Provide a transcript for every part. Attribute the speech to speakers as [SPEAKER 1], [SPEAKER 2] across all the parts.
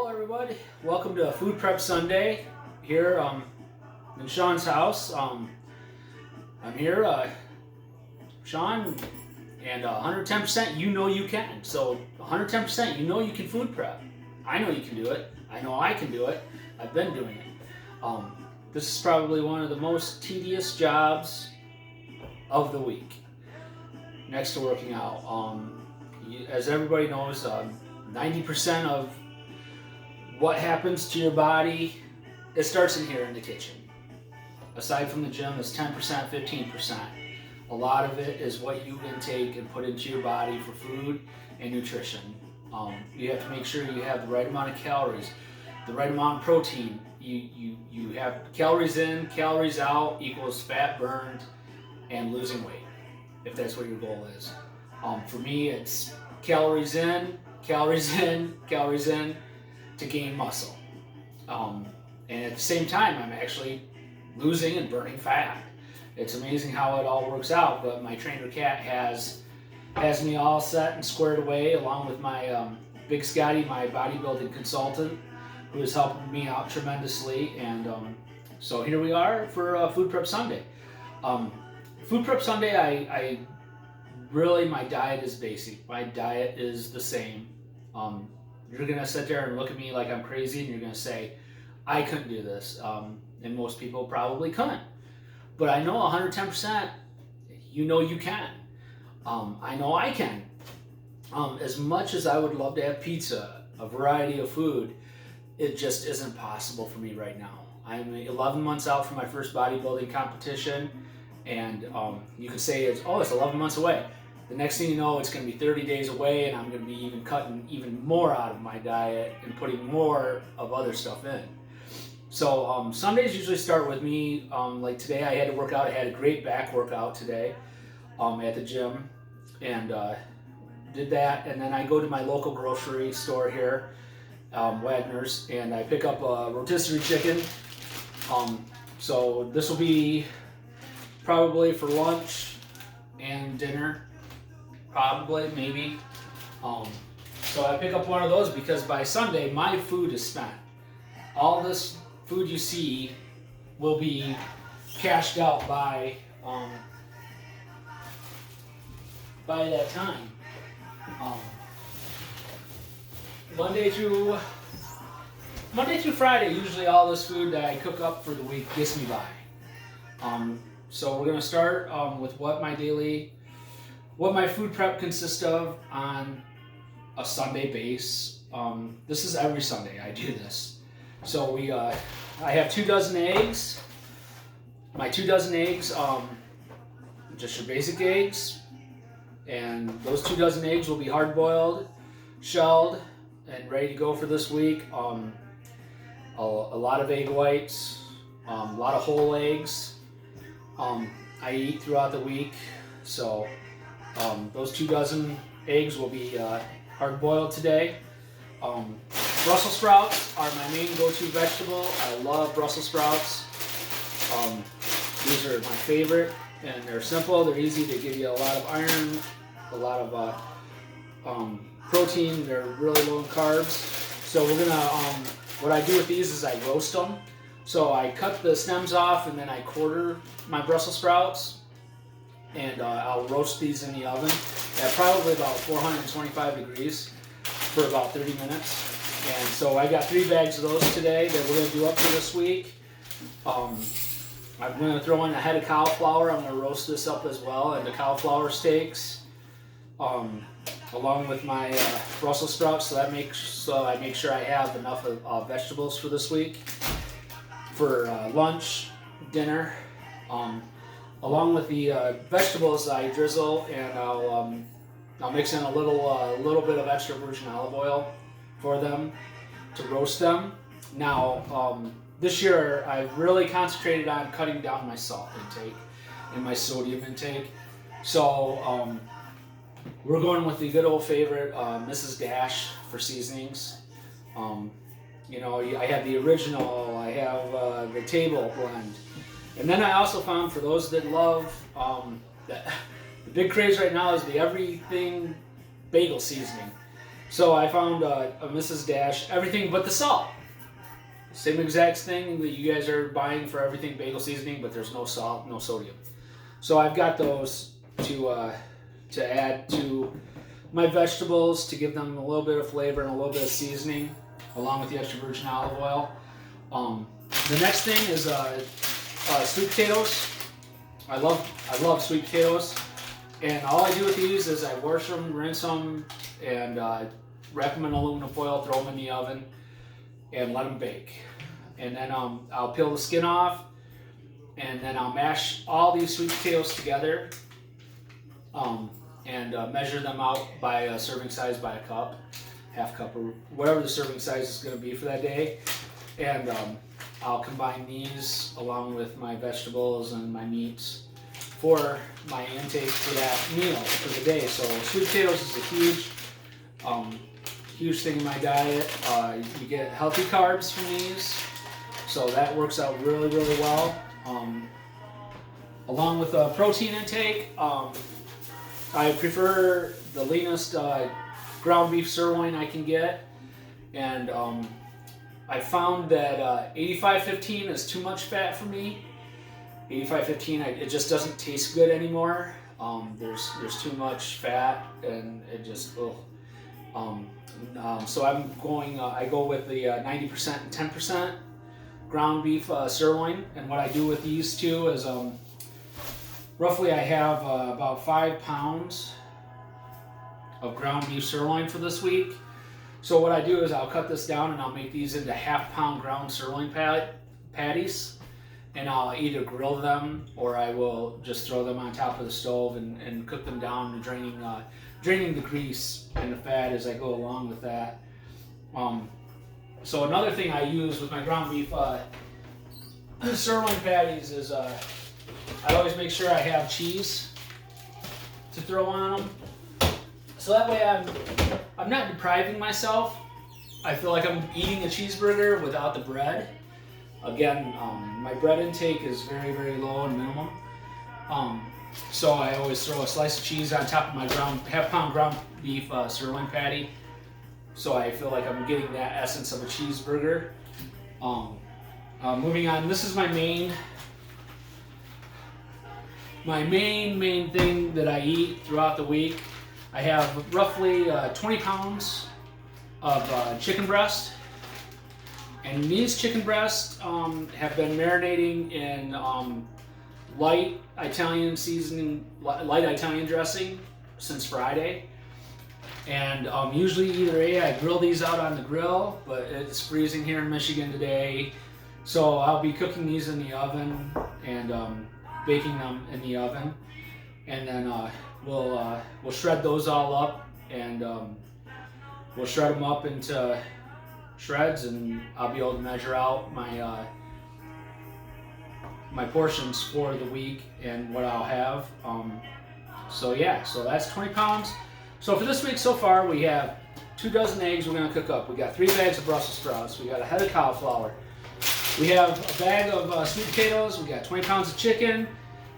[SPEAKER 1] Hello everybody, welcome to Food Prep Sunday here in Sean's house. I'm here, Sean, and 110% you know you can. So 110% you know you can food prep. I know you can do it. I know I can do it. I've been doing it. This is probably one of the most tedious jobs of the week, next to working out. As everybody knows, 90% of what happens to your body, it starts in here in the kitchen. Aside from the gym, it's 10%, 15%. A lot of it is what you intake and put into your body for food and nutrition. You have to make sure you have the right amount of calories, the right amount of protein. You have calories in, calories out equals fat burned and losing weight, if that's what your goal is. For me, it's calories in, calories in, calories in, to gain muscle. And at the same time, I'm actually losing and burning fat. It's amazing how it all works out, but my trainer Kat has me all set and squared away, along with my Big Scotty, my bodybuilding consultant, who is helping me out tremendously. And so here we are for Food Prep Sunday. Food Prep Sunday, I really, my diet is basic. My diet is the same. You're going to sit there and look at me like I'm crazy, and you're going to say, I couldn't do this. And most people probably couldn't. But I know 110%, you know you can. I know I can. As much as I would love to have pizza, a variety of food, it just isn't possible for me right now. I'm 11 months out from my first bodybuilding competition, and you could say it's 11 months away. The next thing you know, it's going to be 30 days away, and I'm going to be even cutting even more out of my diet and putting more of other stuff in. So Sundays usually start with me, like today I had to work out. I had a great back workout today at the gym, and did that. And then I go to my local grocery store here, Wagner's, and I pick up a rotisserie chicken. So this will be probably for lunch and dinner. Probably, maybe. So I pick up one of those because by Sunday my food is spent. All this food you see will be cashed out by that time. Monday through Friday, usually all this food that I cook up for the week gets me by. So we're gonna start with what my food prep consists of on a Sunday base. This is every Sunday I do this. So I have 2 dozen eggs. My 2 dozen eggs, just your basic eggs, and those 2 dozen eggs will be hard boiled, shelled, and ready to go for this week. A lot of egg whites, a lot of whole eggs. I eat throughout the week, so those 2 dozen eggs will be hard boiled today. Brussels sprouts are my main go-to vegetable. I love Brussels sprouts. These are my favorite, and they're simple. They're easy. They give you a lot of iron, a lot of protein. They're really low in carbs. So we're gonna. What I do with these is I roast them. So I cut the stems off, and then I quarter my Brussels sprouts, and I'll roast these in the oven at probably about 425 degrees for about 30 minutes. And so I got 3 bags of those today that we're going to do up for this week. I'm going to throw in a head of cauliflower. I'm going to roast this up as well, and the cauliflower steaks, along with my Brussels sprouts. So I make sure I have enough of vegetables for this week for lunch, dinner. Along with the vegetables, I drizzle, and I'll mix in a little bit of extra virgin olive oil for them to roast them. Now, this year I've really concentrated on cutting down my salt intake and my sodium intake. So we're going with the good old favorite Mrs. Dash for seasonings. I have the original. I have the table blend. And then I also found, for those that love, the big craze right now is the everything bagel seasoning. So I found a Mrs. Dash, everything but the salt. Same exact thing that you guys are buying for everything, bagel seasoning, but there's no salt, no sodium. So I've got those to add to my vegetables to give them a little bit of flavor and a little bit of seasoning, along with the extra virgin olive oil. The next thing is sweet potatoes. I love sweet potatoes, and all I do with these is I wash them, rinse them, and wrap them in aluminum foil, throw them in the oven, and let them bake. And then I'll peel the skin off, and then I'll mash all these sweet potatoes together, and measure them out by a serving size, by a cup, half cup, or whatever the serving size is going to be for that day. And I'll combine these along with my vegetables and my meats for my intake for that meal for the day. So sweet potatoes is a huge thing in my diet. You get healthy carbs from these, so that works out really well. Along with a protein intake, I prefer the leanest ground beef sirloin I can get, and I found that 85-15 is too much fat for me. 85-15, it just doesn't taste good anymore. There's too much fat, and it just so I go with the 90% and 10% ground beef sirloin. And what I do with these two is roughly I have about 5 pounds of ground beef sirloin for this week. So what I do is I'll cut this down and I'll make these into half-pound ground sirloin patties, and I'll either grill them or I will just throw them on top of the stove and cook them down, draining the grease and the fat as I go along with that. So another thing I use with my ground beef sirloin patties is I always make sure I have cheese to throw on them. So that way I'm not depriving myself. I feel like I'm eating a cheeseburger without the bread. Again, my bread intake is very low and minimum. So I always throw a slice of cheese on top of my half-pound ground beef sirloin patty. So I feel like I'm getting that essence of a cheeseburger. Moving on, this is my main thing that I eat throughout the week. I have roughly 20 pounds of chicken breast, and these chicken breasts have been marinating in light Italian seasoning, light Italian dressing since Friday. And usually either I grill these out on the grill, but it's freezing here in Michigan today, so I'll be cooking these in the oven and baking them in the oven, and then we'll shred those all up, and we'll shred them up into shreds, and I'll be able to measure out my my portions for the week and what I'll have. So that's 20 pounds. So for this week so far, we have 2 dozen eggs we're going to cook up. We got 3 bags of Brussels sprouts. We got a head of cauliflower. We have a bag of sweet potatoes. We got 20 pounds of chicken,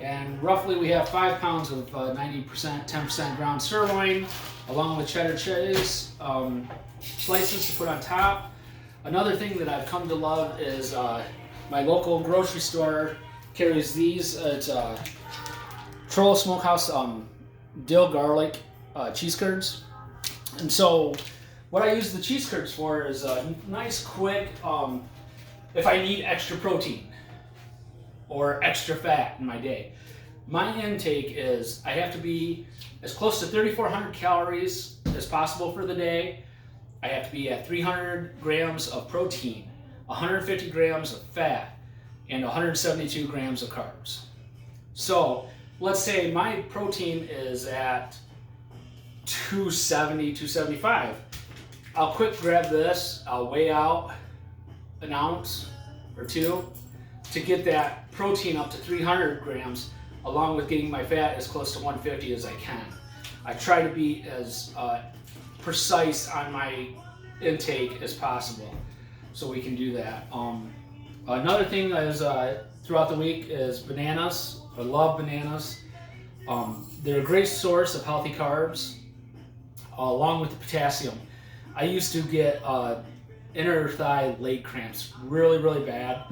[SPEAKER 1] and roughly we have 5 pounds of 90%, 10% ground sirloin, along with cheddar cheese slices to put on top. Another thing that I've come to love is my local grocery store carries these. It's Trollo Smokehouse dill garlic cheese curds. And so what I use the cheese curds for is a nice quick, if I need extra protein or extra fat in my day. My intake is I have to be as close to 3,400 calories as possible for the day. I have to be at 300 grams of protein, 150 grams of fat, and 172 grams of carbs. So let's say my protein is at 270, 275. I'll quick grab this, I'll weigh out an ounce or 2 to get that protein up to 300 grams, along with getting my fat as close to 150 as I can. I try to be as precise on my intake as possible, so we can do that. Another thing is throughout the week is bananas. I love bananas. They're a great source of healthy carbs, along with the potassium. I used to get inner thigh leg cramps really, really bad.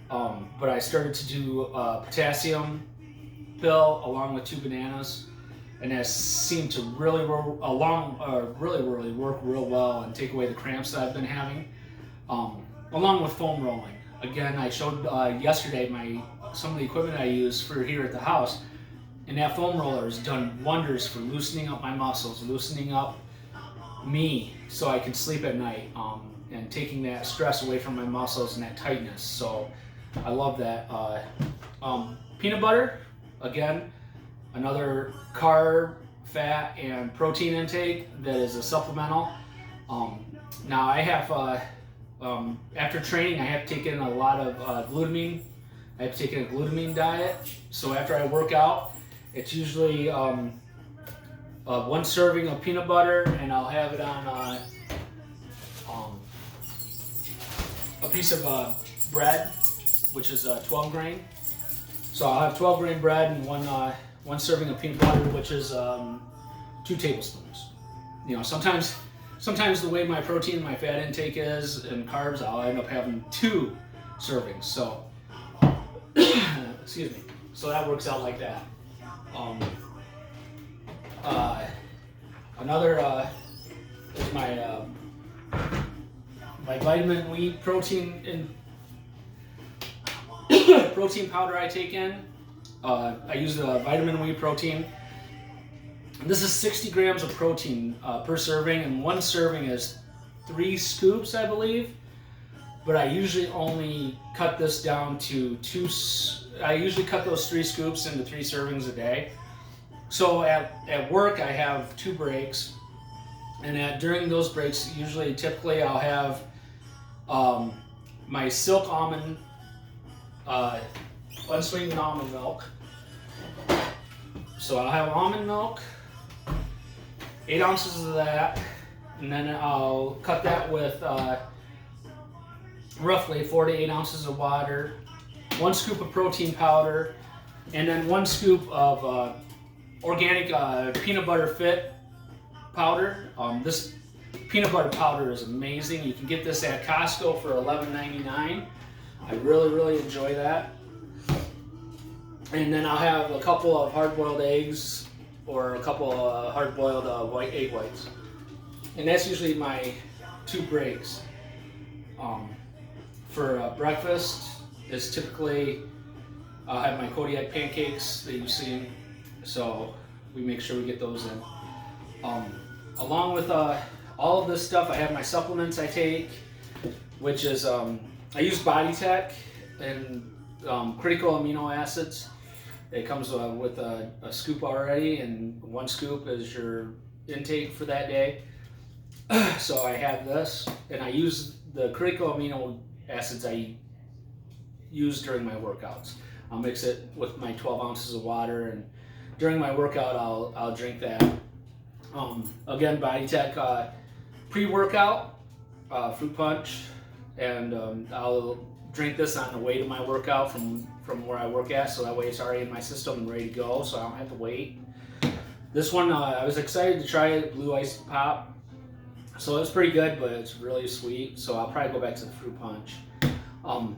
[SPEAKER 1] But I started to do potassium pill along with 2 bananas, and that seemed to really really work real well and take away the cramps that I've been having. Along with foam rolling. Again, I showed yesterday some of the equipment I use for here at the house, and that foam roller has done wonders for loosening up my muscles, loosening up me, so I can sleep at night, and taking that stress away from my muscles and that tightness. So I love that. Peanut butter, again, another carb, fat, and protein intake that is a supplemental. Now I have, after training, I have taken a lot of glutamine. I have taken a glutamine diet. So after I work out, it's usually 1 serving of peanut butter, and I'll have it on a piece of bread, which is 12 grain. So I'll have 12 grain bread and one serving of peanut butter, which is 2 tablespoons. You know, sometimes the way my protein and my fat intake is and carbs, I'll end up having 2 servings. So, excuse me. So that works out like that. Another is my vitamin wheat protein protein powder I take in. I use the vitamin wheat protein. This is 60 grams of protein per serving, and 1 serving is 3 scoops, I believe. But I usually only cut this down to 2. I usually cut those 3 scoops into 3 servings a day. So at work, I have 2 breaks, and during those breaks, typically I'll have my silk almond, unsweetened almond milk. So I'll have almond milk, 8 ounces of that, and then I'll cut that with roughly 4 to 8 ounces of water, 1 scoop of protein powder, and then 1 scoop of organic peanut butter fit powder. This peanut butter powder is amazing. You can get this at Costco for $11.99. I really enjoy that. And then I'll have a couple of hard-boiled eggs or a couple of hard-boiled white egg whites. And that's usually my 2 breaks. For breakfast is typically I'll have my Kodiak pancakes that you've seen. So we make sure we get those in. Along with all of this stuff, I have my supplements I take, which is I use BodyTech and critical amino acids. It comes with a scoop already, and 1 scoop is your intake for that day. So I have this, and I use the critical amino acids I use during my workouts. I'll mix it with my 12 ounces of water, and during my workout, I'll drink that. Again, BodyTech pre-workout, fruit punch, and I'll drink this on the way to my workout from where I work at, so that way it's already in my system and ready to go, so I don't have to wait. This one, I was excited to try it, Blue Ice Pop. So it was pretty good, but it's really sweet, so I'll probably go back to the fruit punch. And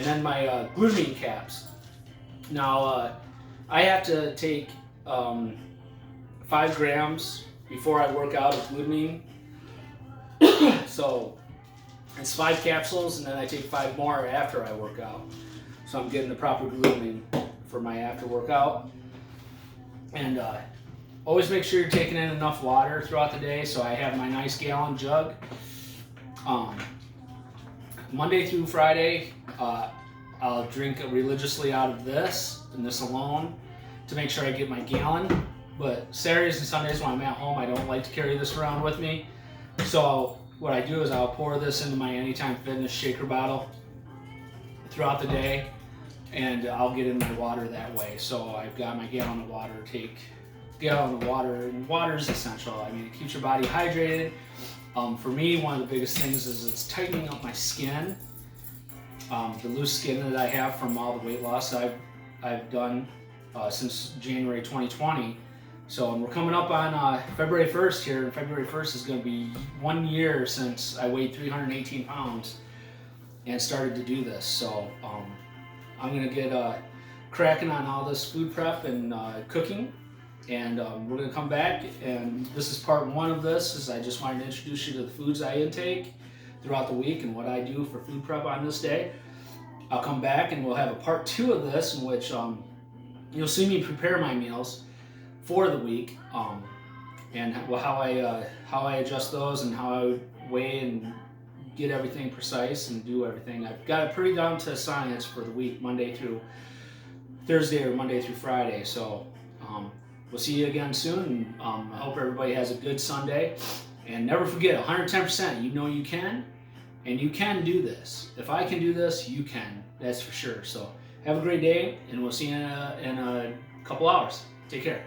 [SPEAKER 1] then my glutamine caps. Now, I have to take 5 grams before I work out of glutamine. So it's 5 capsules, and then I take 5 more after I work out. So I'm getting the proper glutamine for my after workout. And always make sure you're taking in enough water throughout the day. So I have my nice gallon jug. Monday through Friday, I'll drink religiously out of this and this alone to make sure I get my gallon. But Saturdays and Sundays when I'm at home, I don't like to carry this around with me. So what I do is I'll pour this into my Anytime Fitness shaker bottle throughout the day, and I'll get in my water that way. So I've got my gallon of water to take. Gallon of water, and water is essential. I mean, it keeps your body hydrated. For me, one of the biggest things is it's tightening up my skin. The loose skin that I have from all the weight loss I've done since January 2020 So and we're coming up on February 1st here, and February 1st is going to be 1 year since I weighed 318 pounds and started to do this. So I'm going to get cracking on all this food prep and cooking, and we're going to come back, and this is part 1 of this. Is I just wanted to introduce you to the foods I intake throughout the week and what I do for food prep on this day. I'll come back and we'll have a part 2 of this, in which you'll see me prepare my meals for the week, and how I adjust those, and how I weigh and get everything precise and do everything. I've got it pretty down to science for the week, Monday through Thursday or Monday through Friday. So we'll see you again soon. And, I hope everybody has a good Sunday, and never forget, 110%. You know you can, and you can do this. If I can do this, you can. That's for sure. So have a great day, and we'll see you in a couple hours. Take care.